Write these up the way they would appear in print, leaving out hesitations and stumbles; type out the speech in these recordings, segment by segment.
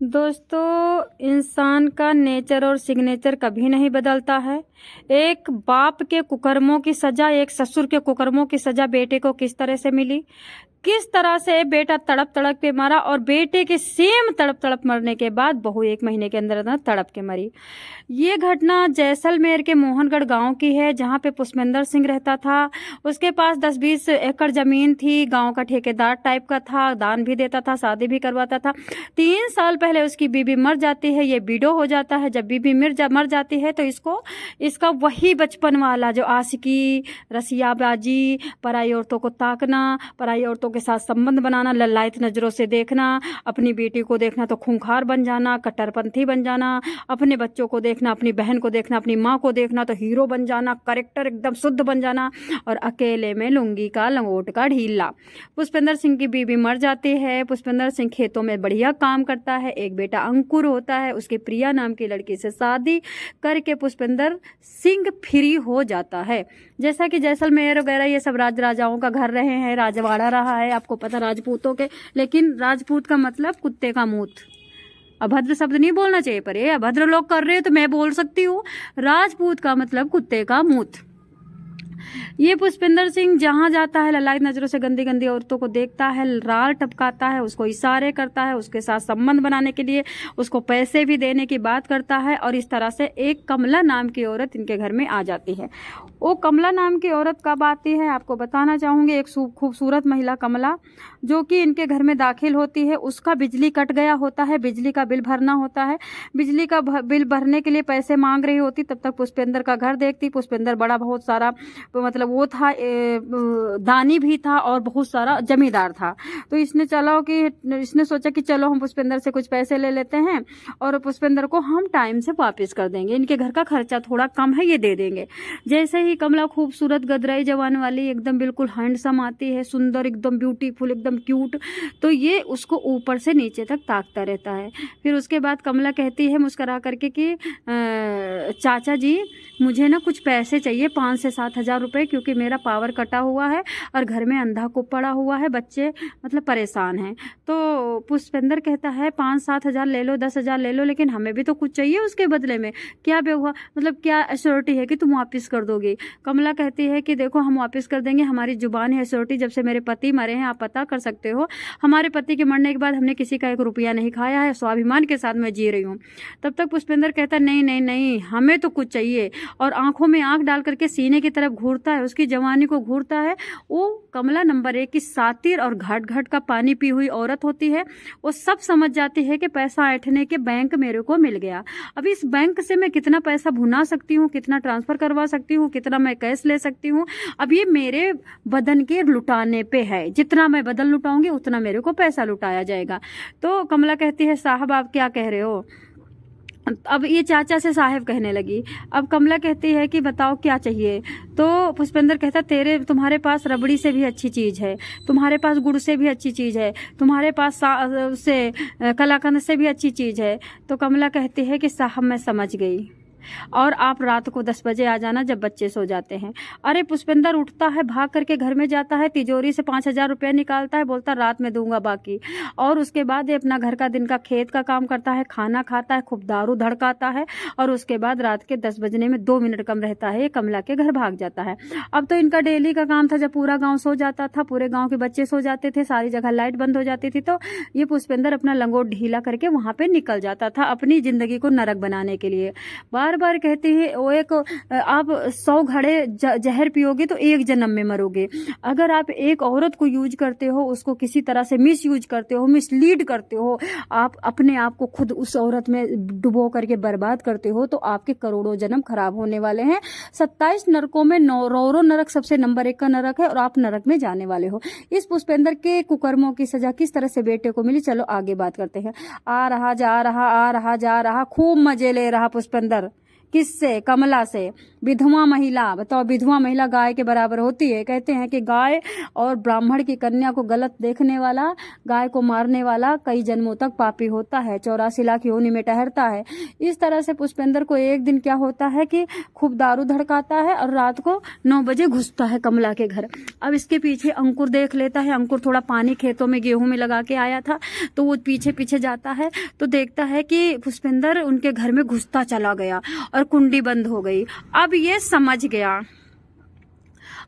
दोस्तों, इंसान का नेचर और सिग्नेचर कभी नहीं बदलता है। एक बाप के कुकर्मों की सजा, एक ससुर के कुकर्मों की सजा बेटे को किस तरह से मिली, किस तरह से बेटा तड़प तड़प के मरा, और बेटे के सेम तड़प तड़प मरने के बाद बहू 1 महीने के अंदर अंदर तड़प के मरी। ये घटना जैसलमेर के मोहनगढ़ गांव की है, जहां पे पुष्पेंद्र सिंह रहता था। उसके पास 10-20 एकड़ जमीन थी, गांव का ठेकेदार टाइप का था, दान भी देता था, शादी भी करवाता था। 3 साल पहले उसकी बीबी मर जाती है, ये विडो हो जाता है। जब बीबी मर जाती है तो इसका वही बचपन वाला जो आशिकी, रसियाबाजी, पराई औरतों को ताकना, पराई औरतों के साथ संबंध बनाना, ललायत नजरों से देखना, अपनी बेटी को देखना तो खूंखार बन जाना, कट्टरपंथी बन जाना, अपने बच्चों को देखना, अपनी बहन को देखना, अपनी माँ को देखना तो हीरो बन जाना, करेक्टर एकदम शुद्ध बन जाना, और अकेले में लुंगी का लंगोट का ढीला। पुष्पेंद्र सिंह की बीवी मर जाती है। पुष्पेंद्र सिंह खेतों में बढ़िया काम करता है। एक बेटा अंकुर होता है। उसकी प्रिया नाम की लड़की से शादी करके पुष्पेंद्र सिंह फ्री हो जाता है। जैसा कि जैसलमेर वगैरह ये सब राजाओं का घर रहे हैं, राजवाड़ा रहा है, आपको पता, राजपूतों के। लेकिन राजपूत का मतलब कुत्ते का मूत। अभद्र शब्द नहीं बोलना चाहिए, पर ये अभद्र लोग कर रहे हैं तो मैं बोल सकती हूँ। राजपूत का मतलब कुत्ते का मूत। ये पुष्पेंद्र सिंह जहां जाता है, ललायत नजरों से गंदी गंदी औरतों को देखता है, राल टपकाता है, उसको इशारे करता है, उसके साथ संबंध बनाने के लिए उसको पैसे भी देने की बात करता है। और इस तरह से एक कमला नाम की औरत इनके घर में आ जाती है। वो कमला नाम की औरत कब आती है आपको बताना चाहूंगी। एक खूबसूरत महिला कमला जो कि इनके घर में दाखिल होती है। उसका बिजली कट गया होता है, बिजली का बिल भरना होता है। बिजली का बिल भरने के लिए पैसे मांग रही होती, तब तक पुष्पेंद्र का घर देखती। पुष्पेंद्र बड़ा बहुत सारा मतलब वो था, दानी भी था और बहुत सारा जमींदार था। तो इसने सोचा कि चलो हम पुष्पेंद्र से कुछ पैसे ले लेते हैं और पुष्पेंद्र को हम टाइम से वापस कर देंगे। इनके घर का खर्चा थोड़ा कम है, ये दे देंगे। जैसे ही कमला खूबसूरत गदराई जवान वाली एकदम बिल्कुल हैंडसम आती है, सुंदर, एकदम ब्यूटीफुल, एकदम क्यूट, तो ये उसको ऊपर से नीचे तक ताकता रहता है। फिर उसके बाद कमला कहती है मुस्कुरा करके कि चाचा जी, मुझे ना कुछ पैसे चाहिए, 5 से 7 हजार रुपए, क्योंकि मेरा पावर कटा हुआ है और घर में अंधा को पड़ा हुआ है, बच्चे मतलब परेशान हैं। तो पुष्पेंद्र कहता है 5-7 हजार ले लो, 10 हजार ले लो, लेकिन हमें भी तो कुछ चाहिए उसके बदले में। क्या बेहुआ, मतलब क्या एश्योरिटी है कि तुम वापस कर दोगे? कमला कहती है कि देखो, हम वापस कर देंगे, हमारी जुबान है एश्योरिटी। जब से मेरे पति मरे हैं, आप पता कर सकते हो, हमारे पति के मरने के बाद हमने किसी का 1 रुपया नहीं खाया है, स्वाभिमान के साथ मैं जी रही हूँ। तब तक पुष्पेंद्र कहता है नहीं नहीं नहीं, हमें तो कुछ चाहिए, और आंखों में आंख डाल करके सीने की तरफ घूरता है, उसकी जवानी को घूरता है। वो कमला नंबर 1 की सातिर और घाट घाट का पानी पी हुई औरत होती है। वो सब समझ जाती है कि पैसा ऐंठने के बैंक मेरे को मिल गया। अब इस बैंक से मैं कितना पैसा भुना सकती हूँ, कितना ट्रांसफर करवा सकती हूँ, कितना मैं कैश ले सकती हूँ, अब ये मेरे बदन के लुटाने पे है। जितना मैं बदन लुटाऊंगी उतना मेरे को पैसा लुटाया जाएगा। तो कमला कहती है साहब आप क्या कह रहे हो? अब ये चाचा से साहेब कहने लगी। अब कमला कहती है कि बताओ क्या चाहिए? तो पुष्पेंद्र कहता तुम्हारे पास रबड़ी से भी अच्छी चीज है, तुम्हारे पास गुड़ से भी अच्छी चीज है, तुम्हारे पास कलाकंद से भी अच्छी चीज है। तो कमला कहती है कि साहब मैं समझ गई, और आप रात को 10 बजे आ जाना जब बच्चे सो जाते हैं। अरे पुष्पेंद्र उठता है, भाग करके घर में जाता है, तिजोरी से 5 हजार रुपया निकालता है, बोलता रात में दूंगा बाकी। और उसके बाद ये अपना घर का दिन का खेत का काम करता है, खाना खाता है, खूब दारू धड़काता है, और उसके बाद रात के 10 बजने में 2 मिनट कम रहता है, ये कमला के घर भाग जाता है। अब तो इनका डेली का काम था, जब पूरा गाँव सो जाता था, पूरे गाँव के बच्चे सो जाते थे, सारी जगह लाइट बंद हो जाती थी, तो ये पुष्पेंद्र अपना लंगोट ढीला करके वहां पे निकल जाता था अपनी जिंदगी को नरक बनाने के लिए। बार बार कहती है वो आप 100 घड़े जहर पियोगे तो 1 जन्म में मरोगे। अगर आप एक औरत को यूज करते हो, उसको किसी तरह से मिस यूज करते हो, मिसलीड करते हो, आप अपने आप को खुद उस औरत में डुबो करके बर्बाद करते हो, तो आपके करोड़ों जन्म खराब होने वाले हैं। 27 नरकों में रौरो नरक सबसे नंबर 1 का नरक है, और आप नरक में जाने वाले हो। इस पुष्पेंद्र के कुकर्मों की सजा किस तरह से बेटे को मिली, चलो आगे बात करते हैं। आ रहा जा रहा, आ रहा जा रहा, खूब मजे ले रहा पुष्पेंद्र। किससे? कमला से। विधवा महिला, बताओ विधवा महिला गाय के बराबर होती है। कहते हैं कि गाय और ब्राह्मण की कन्या को गलत देखने वाला, गाय को मारने वाला कई जन्मों तक पापी होता है, 84 लाख योनि में ठहरता है। इस तरह से पुष्पेंद्र को एक दिन क्या होता है कि खूब दारू धड़काता है और रात को 9 बजे घुसता है कमला के घर। अब इसके पीछे अंकुर देख लेता है। अंकुर थोड़ा पानी खेतों में गेहूं में लगा के आया था, तो वो पीछे पीछे जाता है तो देखता है कि पुष्पेंद्र उनके घर में घुसता चला गया और कुंडी बंद हो गई। अब ये समझ गया,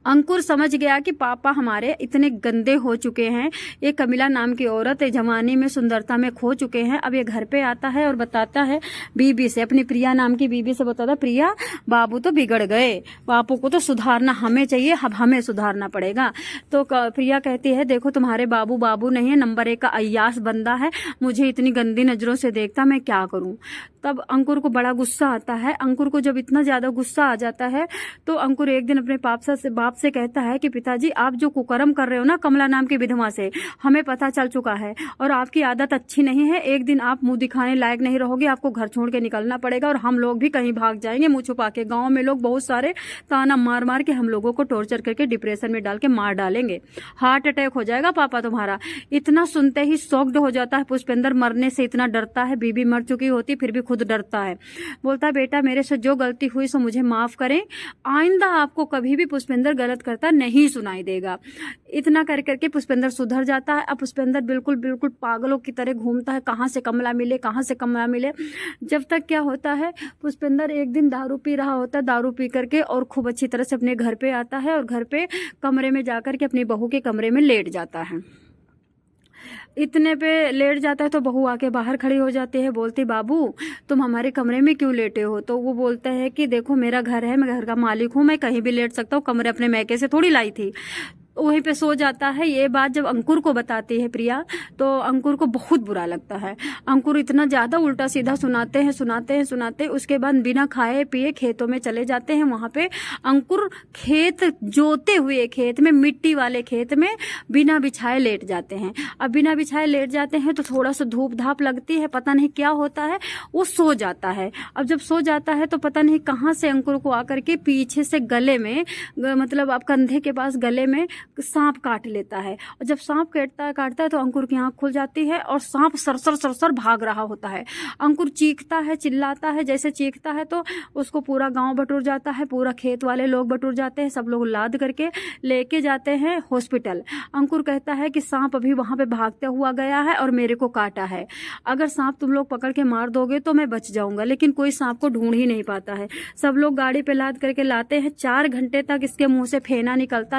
अंकुर समझ गया कि पापा हमारे इतने गंदे हो चुके हैं। ये कमिला नाम की औरत जवानी में सुंदरता में खो चुके हैं। अब ये घर पे आता है और बताता है बीबी से, अपनी प्रिया नाम की बीबी से बताता, प्रिया बाबू तो बिगड़ गए, बापू को तो सुधारना हमें चाहिए, अब हमें सुधारना पड़ेगा। तो प्रिया कहती है देखो तुम्हारे बाबू बाबू नहीं है, नंबर 1 का अय्यास बंदा है, मुझे इतनी गंदी नजरों से देखता, मैं क्या करूं। तब अंकुर को बड़ा गुस्सा आता है। अंकुर को जब इतना ज्यादा गुस्सा आ जाता है तो अंकुर एक दिन अपने बाप से कहता है कि पिताजी आप जो कुकर्म कर रहे हो ना कमला नाम की विधवा से, हमें पता चल चुका है और आपकी आदत अच्छी नहीं है। एक दिन आप मुंह दिखाने लायक नहीं रहोगे, आपको घर छोड़ के निकलना पड़ेगा और हम लोग भी कहीं भाग जाएंगे मुंह छुपा के। गांव में लोग बहुत सारे ताना मार मार के हम लोगों को टॉर्चर करके डिप्रेशन में डाल के मार डालेंगे, हार्ट अटैक हो जाएगा पापा तुम्हारा। इतना सुनते ही शॉक्ड हो जाता है पुष्पेंद्र, मरने से इतना डरता है, बीबी मर चुकी होती फिर भी खुद डरता है। बोलता है बेटा मेरे से जो गलती हुई सो मुझे माफ करें, आइंदा आपको कभी भी पुष्पेंद्र गलत करता नहीं सुनाई देगा। इतना कर करके पुष्पेंद्र सुधर जाता है। अब पुष्पेंद्र बिल्कुल बिल्कुल पागलों की तरह घूमता है, कहाँ से कमला मिले, कहाँ से कमला मिले। जब तक क्या होता है, पुष्पेंद्र एक दिन दारू पी रहा होता है, दारू पी करके और खूब अच्छी तरह से अपने घर पे आता है और घर पे कमरे में जाकर के अपनी बहू के कमरे में लेट जाता है। इतने पे लेट जाता है तो बहू आके बाहर खड़ी हो जाती है, बोलती बाबू तुम हमारे कमरे में क्यों लेटे हो। तो वो बोलता है कि देखो मेरा घर है, मैं घर का मालिक हूँ, मैं कहीं भी लेट सकता हूँ, कमरे अपने मैके से थोड़ी लाई थी। वहीं पे सो जाता है। ये बात जब अंकुर को बताती है प्रिया तो अंकुर को बहुत बुरा लगता है। अंकुर इतना ज्यादा उल्टा सीधा सुनाते हैं। उसके बाद बिना खाए पिए खेतों में चले जाते हैं। वहां पे अंकुर खेत जोते हुए खेत में, मिट्टी वाले खेत में बिना बिछाए लेट जाते हैं। अब बिना बिछाए लेट जाते हैं तो थोड़ा सा धूप धाप लगती है, पता नहीं क्या होता है, वो सो जाता है। अब जब सो जाता है तो पता नहीं कहाँ से अंकुर को आकर के पीछे से गले में, मतलब अब कंधे के पास गले में सांप काट लेता है। और जब सांप काटता है तो अंकुर की आंख खुल जाती है और सांप सरसर भाग रहा होता है। अंकुर चीखता है, चिल्लाता है। जैसे चीखता है तो उसको पूरा गांव बटुर जाता है, पूरा खेत वाले लोग बटुर जाते हैं, सब लोग लाद करके लेके जाते हैं हॉस्पिटल। अंकुर कहता है कि सांप अभी वहां पे भागता हुआ गया है और मेरे को काटा है, अगर सांप तुम लोग पकड़ के मार दोगे तो मैं बच जाऊंगा। लेकिन कोई सांप को ढूंढ ही नहीं पाता है। सब लोग गाड़ी पे लाद करके लाते हैं। 4 घंटे तक इसके मुंह से फेना निकलता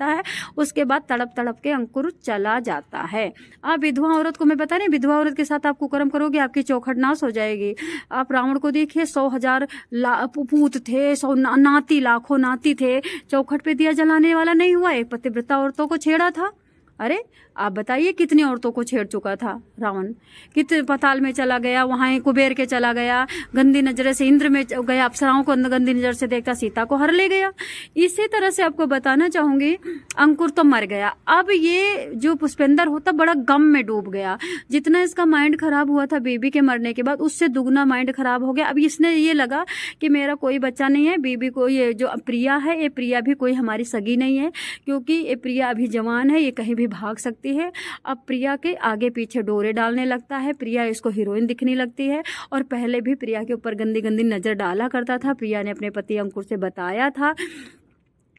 है। उसके बाद तड़प तड़प के अंकुर चला जाता है। आप विधवा औरत को मैं बता रही, विधवा औरत के साथ आप कुकर्म करोगे आपकी चौखट नाश हो जाएगी। आप रावण को देखिए, 100,000 पूत थे, 100 नाती, लाखों नाती थे, चौखट पे दिया जलाने वाला नहीं हुआ, एक पतिव्रता औरतों को छेड़ा था। अरे आप बताइए कितनी औरतों को छेड़ चुका था रावण, कितने पताल में चला गया, वहां कुबेर के चला गया, गंदी नजर से इंद्र में गया, अप्सराओं को गंदी नजर से देखता, सीता को हर ले गया। इसी तरह से आपको बताना चाहूंगी अंकुर तो मर गया। अब ये जो पुष्पेंद्र होता बड़ा गम में डूब गया। जितना इसका माइंड खराब हुआ था बीबी के मरने के बाद, उससे दुगना माइंड खराब हो गया। अब इसने ये लगा कि मेरा कोई बच्चा नहीं है, बीबी को ये जो प्रिया है, ये प्रिया भी कोई हमारी सगी नहीं है, क्योंकि ये प्रिया अभी जवान है, ये कहीं भी भाग सकती है। अब प्रिया के आगे पीछे डोरे डालने लगता है। प्रिया इसको हीरोइन दिखने लगती है और पहले भी प्रिया के ऊपर गंदी गंदी नजर डाला करता था। प्रिया ने अपने पति अंकुर से बताया था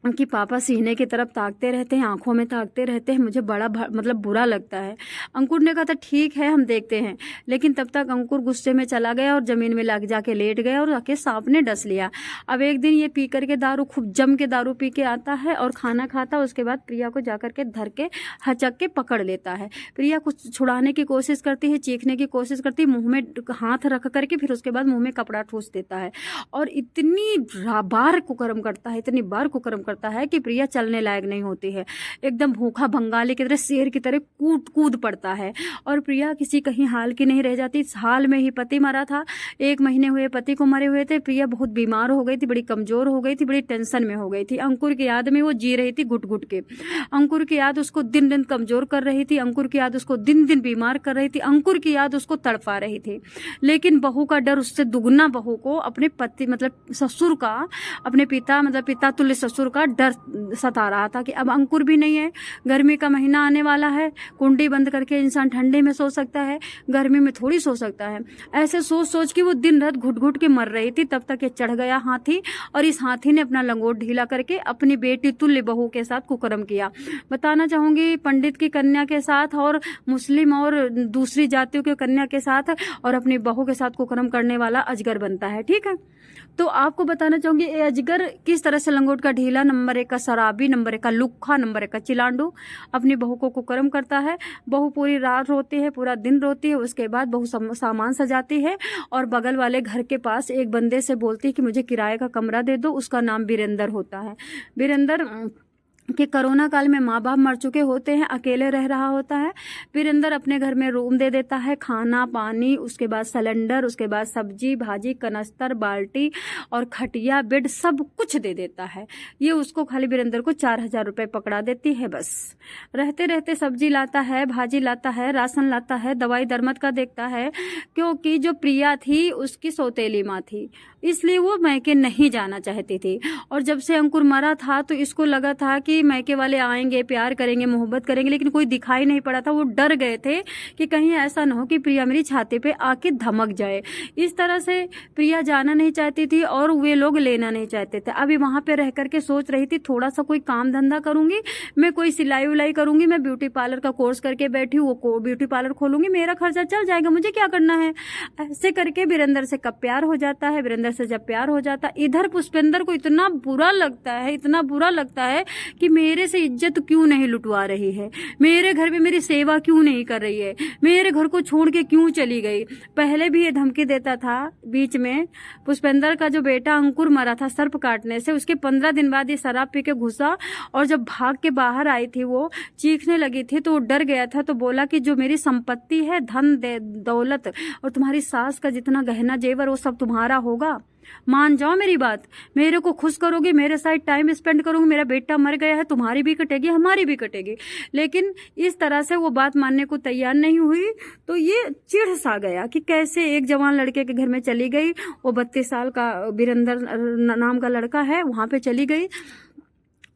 कि पापा सीने की तरफ ताकते रहते हैं, आंखों में ताकते रहते हैं, मुझे बड़ा मतलब बुरा लगता है। अंकुर ने कहा था ठीक है हम देखते हैं, लेकिन तब तक अंकुर गुस्से में चला गया और जमीन में लग जाके लेट गया और आके सांप ने डस लिया। अब एक दिन ये पी करके दारू, खूब जम के दारू पी के आता है और खाना खाता, उसके बाद प्रिया को जाकर के धर के हचक के पकड़ लेता है। प्रिया कुछ छुड़ाने की कोशिश करती है, चीखने की कोशिश करती है, मुंह में हाथ रख करके फिर उसके बाद मुंह में कपड़ा ठूस देता है और इतनी बार कुकर्म करता है, इतनी बार कुकर्म करता है कि प्रिया चलने लायक नहीं होती है, एकदम भूखा बंगाली की तरह शेर की तरह कूद कूद पड़ता है। और प्रिया किसी कहीं हाल की नहीं रह जाती। इस हाल में ही पति मरा था, 1 महीने हुए पति को मरे हुए थे। प्रिया बहुत बीमार हो गई थी, बड़ी कमजोर हो गई थी, बड़ी टेंशन में हो गई थी। अंकुर की याद में वो जी रही थी घुट घुट के। अंकुर की याद उसको दिन दिन कमजोर कर रही थी, अंकुर की याद उसको दिन दिन बीमार कर रही थी, अंकुर की याद उसको तड़पा रही थी। लेकिन बहू का डर उससे दुगना बहू को अपने पति मतलब ससुर का, अपने पिता मतलब पिता तुल्य ससुर का डर सता रहा था कि अब अंकुर भी नहीं है, गर्मी का महीना आने वाला है, कुंडी बंद करके इंसान ठंडे में सो सकता है, गर्मी में थोड़ी सो सकता है। ऐसे सोच सोच के वो दिन रात घुट घुट के मर रही थी। तब तक ये चढ़ गया हाथी, और इस हाथी ने अपना लंगोट ढीला करके अपनी बेटी तुल्य बहू के साथ कुकर्म किया। बताना चाहूंगी, पंडित की कन्या के साथ और मुस्लिम और दूसरी जातियों के कन्या के साथ और अपनी बहू के साथ कुकर्म करने वाला अजगर बनता है। ठीक है, तो आपको बताना चाहूंगी ये अजगर किस तरह से लंगोट का ढीला, नंबर 1 का शराबी, नंबर 1 का लुक्खा, नंबर 1 का चिलांडू अपनी बहू को कुकर्म करता है। बहू पूरी रात रोती है, पूरा दिन रोती है। उसके बाद बहू सामान सजाती है और बगल वाले घर के पास एक बंदे से बोलती है कि मुझे किराए का कमरा दे दो। उसका नाम वीरेंद्र होता है। वीरेंद्र कि कोरोना काल में माँ बाप मर चुके होते हैं, अकेले रह रहा होता है। वीरेंद्र अपने घर में रूम दे देता है, खाना पानी, उसके बाद सिलेंडर, उसके बाद सब्जी भाजी, कनस्तर, बाल्टी और खटिया, बेड सब कुछ दे देता है। ये उसको खाली वीरेंद्र को 4000 रुपये पकड़ा देती है बस। रहते रहते सब्जी लाता है, भाजी लाता है, राशन लाता है, दवाई दरमद का देखता है, क्योंकि जो प्रिया थी उसकी सौतेली माँ थी, इसलिए वो मैके नहीं जाना चाहती थी। और जब से अंकुर मरा था तो इसको लगा था कि मैके वाले आएंगे, प्यार करेंगे, मोहब्बत करेंगे, लेकिन कोई दिखाई नहीं पड़ा था। वो डर गए थे कि कहीं ऐसा न हो कि प्रिया मेरी छाती पे आके धमक जाए। इस तरह से प्रिया जाना नहीं चाहती थी और वे लोग लेना नहीं चाहते थे। अभी वहां पे रह करके सोच रही थी थोड़ा सा कोई काम धंधा करूंगी, मैं कोई सिलाई उलाई करूंगी, मैं ब्यूटी पार्लर का कोर्स करके बैठी हूँ, वो ब्यूटी पार्लर खोलूंगी, मेरा खर्चा चल जाएगा, मुझे क्या करना है। ऐसे करके वीरेंद्र से कब प्यार हो जाता है। वीरेंद्र से जब प्यार हो जाता है, इधर पुष्पेंद्र को इतना बुरा लगता है, इतना बुरा लगता है कि मेरे से इज्जत क्यों नहीं लुटवा रही है, मेरे घर में मेरी सेवा क्यों नहीं कर रही है, मेरे घर को छोड़ के क्यों चली गई। पहले भी ये धमकी देता था। बीच में पुष्पेंद्र का जो बेटा अंकुर मरा था सर्प काटने से, उसके 15 दिन बाद ये शराब पी के घुसा और जब भाग के बाहर आई थी, वो चीखने लगी थी तो वो डर गया था। तो बोला कि जो मेरी संपत्ति है, धन दौलत और तुम्हारी सास का जितना गहना जेवर, वो सब तुम्हारा होगा। मान जाओ मेरी बात, मेरे को खुश करोगे, मेरे साथ टाइम स्पेंड करोगे, मेरा बेटा मर गया है, तुम्हारी भी कटेगी, हमारी भी कटेगी। लेकिन इस तरह से वो बात मानने को तैयार नहीं हुई। तो ये चिढ़ सा गया कि कैसे एक जवान लड़के के घर में चली गई। वो 32 साल का वीरेंद्र नाम का लड़का है, वहां पे चली गई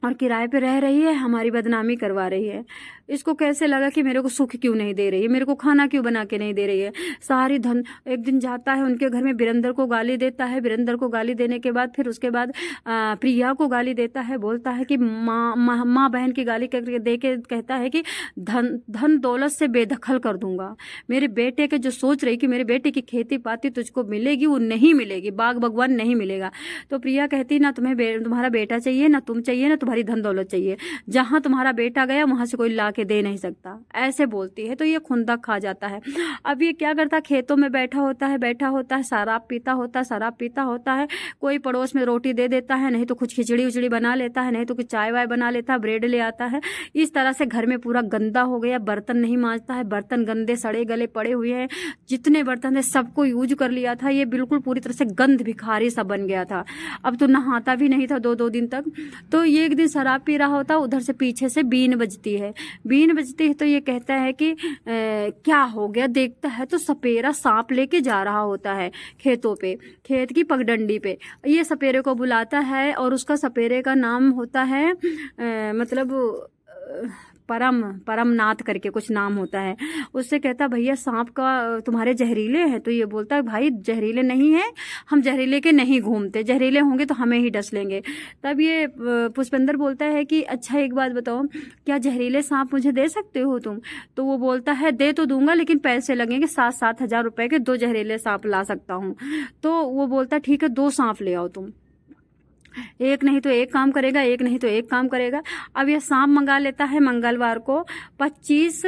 और किराए पे रह रही है, हमारी बदनामी करवा रही है। इसको कैसे लगा कि मेरे को सुख क्यों नहीं दे रही है, मेरे को खाना क्यों बना के नहीं दे रही है, सारी धन। एक दिन जाता है उनके घर में, वीरेंद्र को गाली देता है। वीरेंद्र को गाली देने के बाद फिर उसके बाद प्रिया को गाली देता है। बोलता है कि माँ बहन की गाली करके दे के कहता है कि धन दौलत से बेदखल कर दूंगा। मेरे बेटे के जो सोच रही कि मेरे बेटे की खेती पाती तुझको मिलेगी, वो नहीं मिलेगी, बाग बागवान नहीं मिलेगा। तो प्रिया कहती ना तुम्हारा बेटा चाहिए, ना तुम चाहिए, ना तुम्हारी धन दौलत चाहिए, जहां तुम्हारा बेटा गया वहां से कोई ला के दे नहीं सकता, ऐसे बोलती है। तो ये खुंदक खा जाता है। अब ये क्या करता, खेतों में बैठा होता है, शराब पीता होता है। कोई पड़ोस में रोटी दे देता है, नहीं तो कुछ खिचड़ी उचड़ी बना लेता है, नहीं तो कुछ चाय वाय बना लेता है, ब्रेड ले आता है। इस तरह से घर में पूरा गंदा हो गया, बर्तन नहीं मांजता है, बर्तन गंदे सड़े गले पड़े हुए हैं, जितने बर्तन है सबको यूज कर लिया था। ये बिल्कुल पूरी तरह से गंद भिखारी सा बन गया था। अब तो नहाता भी नहीं था 2-2 दिन तक। तो ये एक दिन शराब पी रहा होता, उधर से पीछे से बीन बजती है। बीन बजती है तो ये कहता है कि क्या हो गया। देखता है तो सपेरा सांप लेके जा रहा होता है खेतों पे, खेत की पगडंडी पे। ये सपेरे को बुलाता है और उसका सपेरे का नाम होता है मतलब परमनाथ करके कुछ नाम होता है। उससे कहता भैया सांप का तुम्हारे जहरीले हैं। तो ये बोलता है भाई जहरीले नहीं है, हम जहरीले के नहीं घूमते, जहरीले होंगे तो हमें ही डस लेंगे। तब ये पुष्पेंद्र बोलता है कि अच्छा एक बात बताओ, क्या जहरीले सांप मुझे दे सकते हो तुम। तो वो बोलता है दे तो दूंगा, लेकिन पैसे लगेंगे, 7-7 हजार रुपए के 2 जहरीले सांप ला सकता हूँ। तो वो बोलता ठीक है 2 सांप ले आओ तुम। एक नहीं तो एक काम करेगा, एक नहीं तो एक काम करेगा। अब यह सांप मंगा लेता है मंगलवार को 25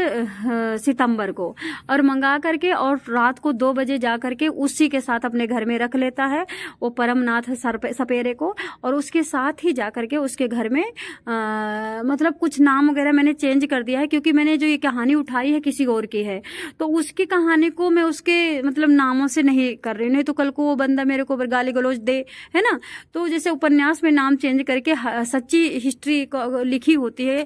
सितंबर को, और मंगा करके और रात को 2 बजे जा करके उसी के साथ अपने घर में रख लेता है वो परमनाथ सपेरे को। और उसके साथ ही जा करके उसके घर में मतलब कुछ नाम वगैरह मैंने चेंज कर दिया है, क्योंकि मैंने जो ये कहानी उठाई है किसी और की है, तो उसकी कहानी को मैं उसके मतलब नामों से नहीं कर रही, नहीं तो कल को वो बंदा मेरे को गाली गलौज दे, है ना। तो जैसे उपन्यास में नाम चेंज करके सच्ची हिस्ट्री लिखी होती है,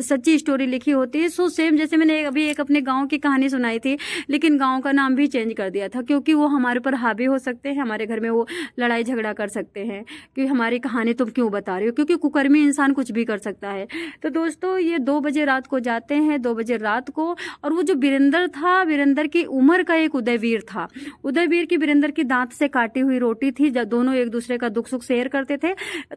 सच्ची स्टोरी लिखी होती है, सो सेम जैसे मैंने अभी एक अपने गांव की कहानी सुनाई थी, लेकिन गांव का नाम भी चेंज कर दिया था, क्योंकि वो हमारे ऊपर हावी हो सकते हैं, हमारे घर में वो लड़ाई झगड़ा कर सकते हैं कि हमारी कहानी तुम क्यों बता रही हो, क्योंकि कुकर्मी इंसान कुछ भी कर सकता है। तो दोस्तों ये 2 बजे रात को जाते हैं, 2 बजे रात को। और वो जो वीरेंद्र था, वीरेंद्र की उम्र का एक उदयवीर था, उदयवीर की वीरेंद्र की दांत से काटी हुई रोटी थी, जब दोनों एक दूसरे का दुख सुख शेयर करते थे।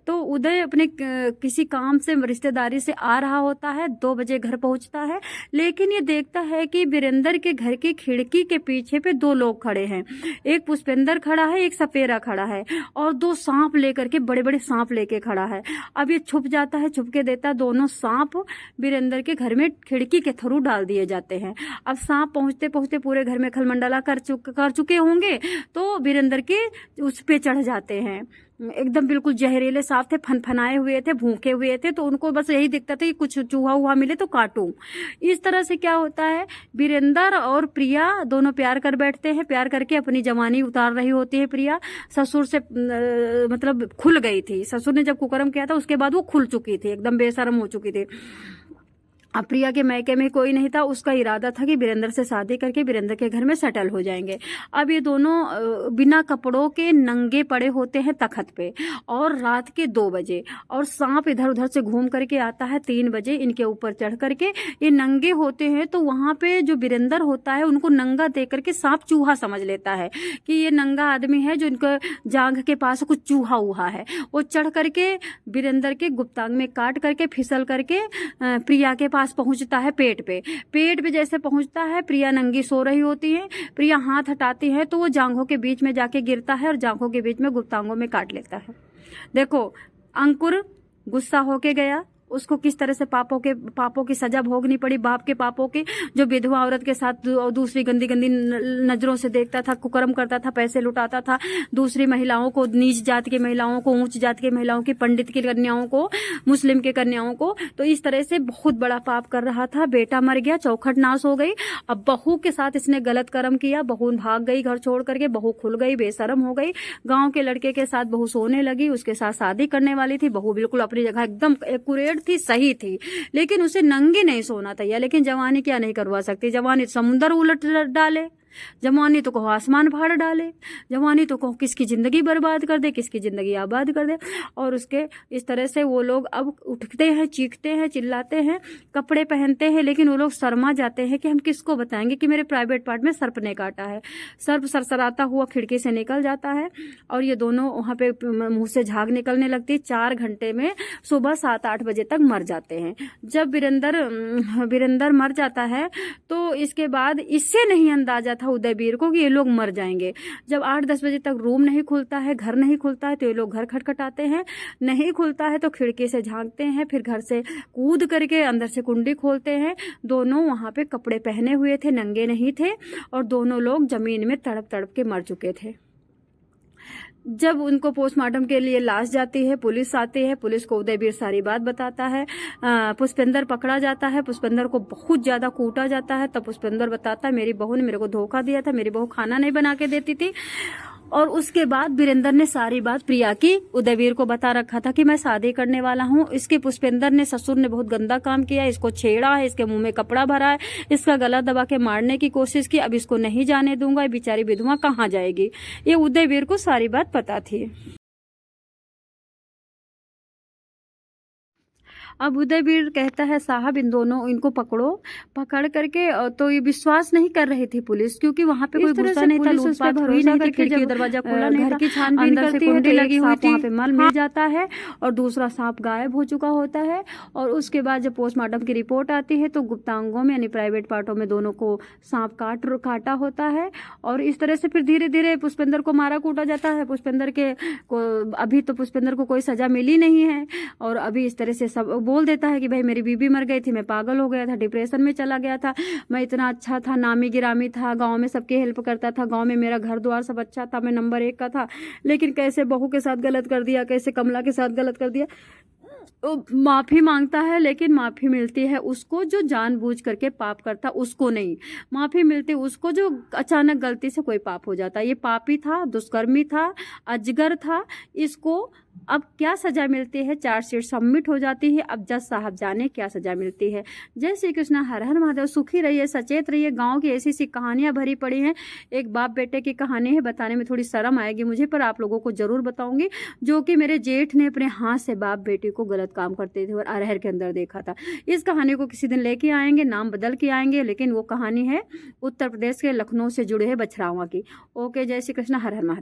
तो उदय अपने किसी काम से रिश्तेदारी से आ रहा होता है, 2 बजे घर पहुंचता है, लेकिन ये देखता है कि वीरेंद्र के घर की खिड़की के पीछे पे 2 लोग खड़े हैं, एक पुष्पेंद्र खड़ा है, एक सपेरा खड़ा है, और 2 सांप लेकर के, बड़े बड़े सांप लेके खड़ा है। अब ये छुप जाता है, छुप के देता, दोनों सांप वीरेंद्र के घर में खिड़की के थ्रू डाल दिए जाते हैं। अब सांप पहुंचते पहुंचते पूरे घर में खलमंडला कर चुके होंगे, तो वीरेंद्र के उस पे चढ़ जाते हैं। एकदम बिल्कुल जहरीले सांप थे, फनफनाए हुए थे, भूखे हुए थे, तो उनको बस यही दिखता था कि कुछ चूहा हुआ मिले तो काटूं। इस तरह से क्या होता है, वीरेंद्र और प्रिया दोनों प्यार कर बैठते हैं, प्यार करके अपनी जवानी उतार रही होती है। प्रिया ससुर से मतलब खुल गई थी, ससुर ने जब कुकर्म किया था उसके बाद वो खुल चुकी थी, एकदम बेशर्म हो चुकी थी। अब प्रिया के मैके में कोई नहीं था, उसका इरादा था कि वीरेंद्र से शादी करके वीरेंद्र के घर में सेटल हो जाएंगे। अब ये दोनों बिना कपड़ों के नंगे पड़े होते हैं तखत पे, और रात के 2 बजे, और सांप इधर उधर से घूम करके आता है 3 बजे इनके ऊपर चढ़ करके, ये नंगे होते हैं। तो वहां पे जो वीरेंद्र होता है उनको नंगा देख करके सांप चूहा समझ लेता है कि ये नंगा आदमी है, जो इनको जांघ के पास कुछ चूहा उहा है। वो चढ़ करके वीरेंद्र के गुप्तांग में काट करके फिसल करके प्रिया के पास पहुंचता है, पेट पे जैसे पहुंचता है, प्रिया नंगी सो रही होती है, प्रिया हाथ हटाती है तो वो जांघों के बीच में जाके गिरता है और जांघों के बीच में गुप्तांगों में काट लेता है। देखो अंकुर गुस्सा होके गया, उसको किस तरह से पापों की सजा भोगनी पड़ी, बाप के पापों की, जो विधवा औरत के साथ दूसरी गंदी गंदी नजरों से देखता था, कुकर्म करता था, पैसे लुटाता था, दूसरी महिलाओं को, नीच जात की महिलाओं को, ऊंच जात की महिलाओं की, पंडित की कन्याओं को, मुस्लिम के कन्याओं को, तो इस तरह से बहुत बड़ा पाप कर रहा था। बेटा मर गया, चौखट नाश हो गई। अब बहू के साथ इसने गलत कर्म किया, बहू भाग गई घर छोड़ करके, बहू खुल गई, बेशरम हो गई, गाँव के लड़के के साथ बहू सोने लगी, उसके साथ शादी करने वाली थी। बहू बिल्कुल अपनी जगह एकदम एक्यूरेट थी, सही थी, लेकिन उसे नंगे नहीं सोना था। लेकिन जवानी क्या नहीं करवा सकती, जवानी समुंदर उलट डाले, जवानी तो कहो आसमान फाड़ डाले, जवानी तो कहो किसकी जिंदगी बर्बाद कर दे, किसकी जिंदगी आबाद कर दे। और उसके इस तरह से वो लोग अब उठते हैं, चीखते हैं, चिल्लाते हैं, कपड़े पहनते हैं, लेकिन वो लोग शर्मा जाते हैं कि हम किसको बताएंगे कि मेरे प्राइवेट पार्ट में सर्प ने काटा है। सर्प सरसराता हुआ खिड़की से निकल जाता है, और ये दोनों वहां पे मुंह से झाग निकलने लगती है। 4 घंटे में सुबह 7-8 बजे तक मर जाते हैं। जब वीरेंद्र मर जाता है तो इसके बाद इससे नहीं अंदाजा था उदयवीर को कि ये लोग मर जाएंगे। जब 8-10 बजे तक रूम नहीं खुलता है, घर नहीं खुलता है, तो ये लोग घर खटखटाते हैं, नहीं खुलता है तो खिड़की से झांकते हैं, फिर घर से कूद करके अंदर से कुंडी खोलते हैं। दोनों वहां पे कपड़े पहने हुए थे, नंगे नहीं थे, और दोनों लोग जमीन में तड़प तड़प के मर चुके थे। जब उनको पोस्टमार्टम के लिए लाश जाती है, पुलिस आती है, पुलिस को उदयवीर सारी बात बताता है। पुष्पेंद्र पकड़ा जाता है, पुष्पेंद्र को बहुत ज्यादा कूटा जाता है। तब पुष्पेंद्र बताता है मेरी बहू ने मेरे को धोखा दिया था, मेरी बहू खाना नहीं बना के देती थी। और उसके बाद वीरेंद्र ने सारी बात प्रिया की उदयवीर को बता रखा था कि मैं शादी करने वाला हूँ। इसके पुष्पेंद्र ने, ससुर ने बहुत गंदा काम किया, इसको छेड़ा है, इसके मुंह में कपड़ा भरा है, इसका गला दबा के मारने की कोशिश की। अब इसको नहीं जाने दूंगा, बेचारी विधवा कहाँ जाएगी। ये उदयवीर को सारी बात पता थी। अब उदयवीर कहता है साहब इनको पकड़ो। पकड़ करके तो ये विश्वास नहीं कर रही थी पुलिस, क्योंकि वहाँ पे कोई गुस्सा नहीं था, लूटपाट हुई नहीं थी, खिड़की दरवाजा खुला नहीं था, छानबीन करती है तो लगी हुई थी, वहाँ पे माल मिल जाता है और दूसरा सांप गायब हो चुका होता है। और उसके बाद जब पोस्टमार्टम की रिपोर्ट आती है तो गुप्तांगों में यानी प्राइवेट पार्टों में दोनों को सांप काटा होता है। और इस तरह से फिर धीरे धीरे पुष्पेंद्र को मारा कूटा जाता है। पुष्पेंद्र को अभी तो पुष्पेंद्र को कोई सजा मिली नहीं है और अभी इस तरह से सब बोल देता है कि भाई मेरी बीबी मर गई थी, मैं पागल हो गया था, डिप्रेशन में चला गया था, मैं इतना अच्छा था, नामी गिरामी था, गांव में सबकी हेल्प करता था, गांव में मेरा घर द्वार सब अच्छा था, मैं नंबर 1 का था, लेकिन कैसे बहू के साथ गलत कर दिया, कैसे कमला के साथ गलत कर दिया। माफ़ी मांगता है, लेकिन माफ़ी मिलती है उसको जो जानबूझ करके पाप करता, उसको नहीं माफ़ी मिलती, उसको जो अचानक गलती से कोई पाप हो जाता। ये पापी था, दुष्कर्मी था, अजगर था। इसको अब क्या सजा मिलती है? चार्जशीट सबमिट हो जाती है। अब जज साहब जाने क्या सजा मिलती है। जय श्री कृष्ण, हर हर महादेव। सुखी रहिए, सचेत रहिए। गांव की ऐसी ऐसी कहानियां भरी पड़ी हैं। एक बाप बेटे की कहानी है, बताने में थोड़ी शर्म आएगी मुझे, पर आप लोगों को जरूर बताऊंगी, जो कि मेरे जेठ ने अपने हाथ से बाप बेटी को गलत काम करते थे और अरहर के अंदर देखा था। इस कहानी को किसी दिन लेके आएंगे, नाम बदल के आएंगे, लेकिन वो कहानी है उत्तर प्रदेश के लखनऊ से जुड़े है बछरावा की। ओके, जय श्री कृष्ण, हर हर महादेव।